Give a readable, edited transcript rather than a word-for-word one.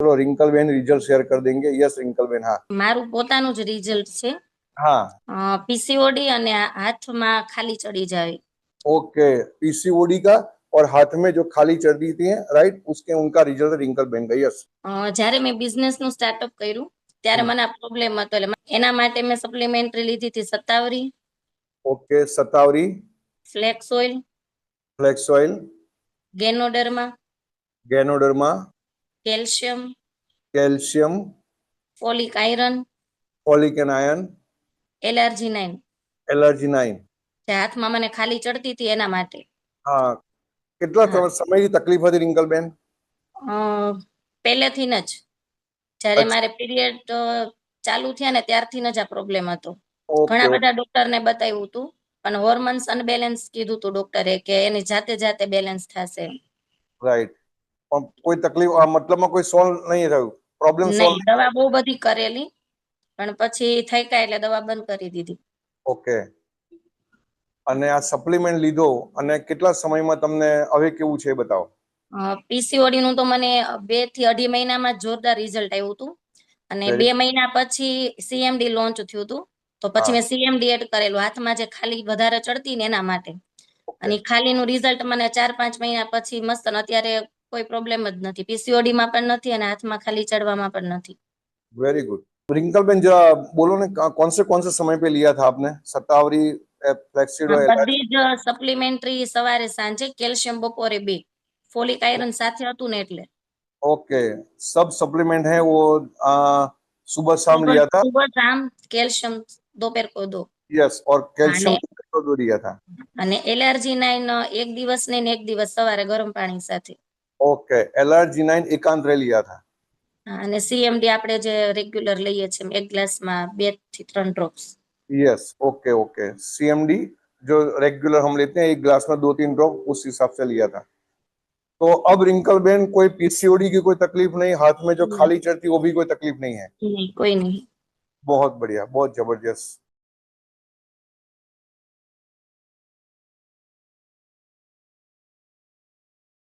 चलो wrinkle Ben result share कर देंगे। यस रिंकल बेन। हाँ મારું પોતાનું જ રિઝલ્ટ છે। हाँ પીસીઓડી અને હાથમાં ખાલી ચડી જાય। ओके, पीसीओडी का और हाथ में जो खाली चर्बी थी है, राइट, उसके उनका रिजल्ट रिंकल बेन का। यस। જ્યારે મેં બિઝનેસનું સ્ટાર્ટઅપ કર્યું ત્યારે મને આ પ્રોબ્લેમ હતો, એટલે એના માટે મેં સપ્લિમેન્ટરી લીધી હતી સત્તાવરી, ओके, सतावरी, flax oil, flax oil, ganoderma, ganoderma, calcium, calcium, folic iron, folic and iron, allergy 9, allergy 9। જે હાથમાં મને ખાલી ચડતી હતી એના માટે। હા, કેટલા હા, સમયની તકલીફ હતી રિંકલ બેન? અ, પહેલેથી જ જ્યારે મારે પીરિયડ ચાલુ થયા ને ત્યારથી જ આ પ્રોબ્લેમ હતો। ઓકે ઘણા બધા ડોક્ટરને બતાવ્યું હતું, પણ હોર્મોન્સ અનબેલેન્સ કીધું હતું ડોક્ટરે કે એની જાતે જાતે બેલેન્સ થશે। રાઈટ, પણ કોઈ તકલીફ મતલબમાં કોઈ સોલ્વ નહીં થયું, પ્રોબ્લેમ સોલ્વ નહીં, દવા બહુ બધી કરેલી, પણ પછી થઈ કાંઈ એટલે દવા બંધ કરી દીધી। ઓકે, અને આ સપ્લિમેન્ટ લીધો અને કેટલા સમયમાં તમને હવે કેવું છે એ બતાવો। પીસીઓડી નું તો મને 2 થી 2.5 મહિનામાં જોરદાર રિઝલ્ટ આવ્યું હતું, અને 2 મહિના પછી સીએમડી લોન્ચ થયું હતું, તો પછી મેં સીએમડી એડ કરેલું હાથમાં જે ખાલી વધારે ચડતી ને એના માટે, અને ખાલીનું રિઝલ્ટ મને 4-5 મહિના પછી મસ્ત, અત્યારે કોઈ પ્રોબ્લેમ જ નથી, પીસીઓડી માં પણ નથી અને હાથમાં ખાલી ચડવામાં પણ નથી। Very good. रिंकल बेन जरा बोलो ने कौन से समय पे लिया था आपने सत्तावरी, फ्लेक्सीड ऑयल? બધી જ સપ્લિમેન્ટરી સવારે સાંજે, કેલ્શિયમ બપોરે 2, ફોલિક આયરન સાથે હતું ને એટલે। ओके, सब सप्लीमेंट है वो सुबह शाम लिया था। सुबह शाम, कैल्शियम दोपहर को 2। यस, और कैल्शियम અને को दो लिया था। અને એલર્જી 9 એક દિવસ ને એક દિવસ સવારે ગરમ પાણી સાથે। ओके, एलर्जी 9 एकांत रे लिया था। અને સીએમડી આપણે જે રેગ્યુલર લઈએ છીએ એક ગ્લાસમાં 2 થી 3 drops. Yes, okay okay, CMD जो रेगुलर हम लेते हैं एक ग्लास में 2-3 ड्रॉप, उस हिसाब से लिया था। तो अब रिंकल बेन कोई पीसीओडी की कोई तकलीफ नहीं, हाथ में जो खाली चढ़ती वो भी कोई तकलीफ नहीं है? नहीं, कोई नहीं। बहुत बढ़िया, बहुत जबरदस्त।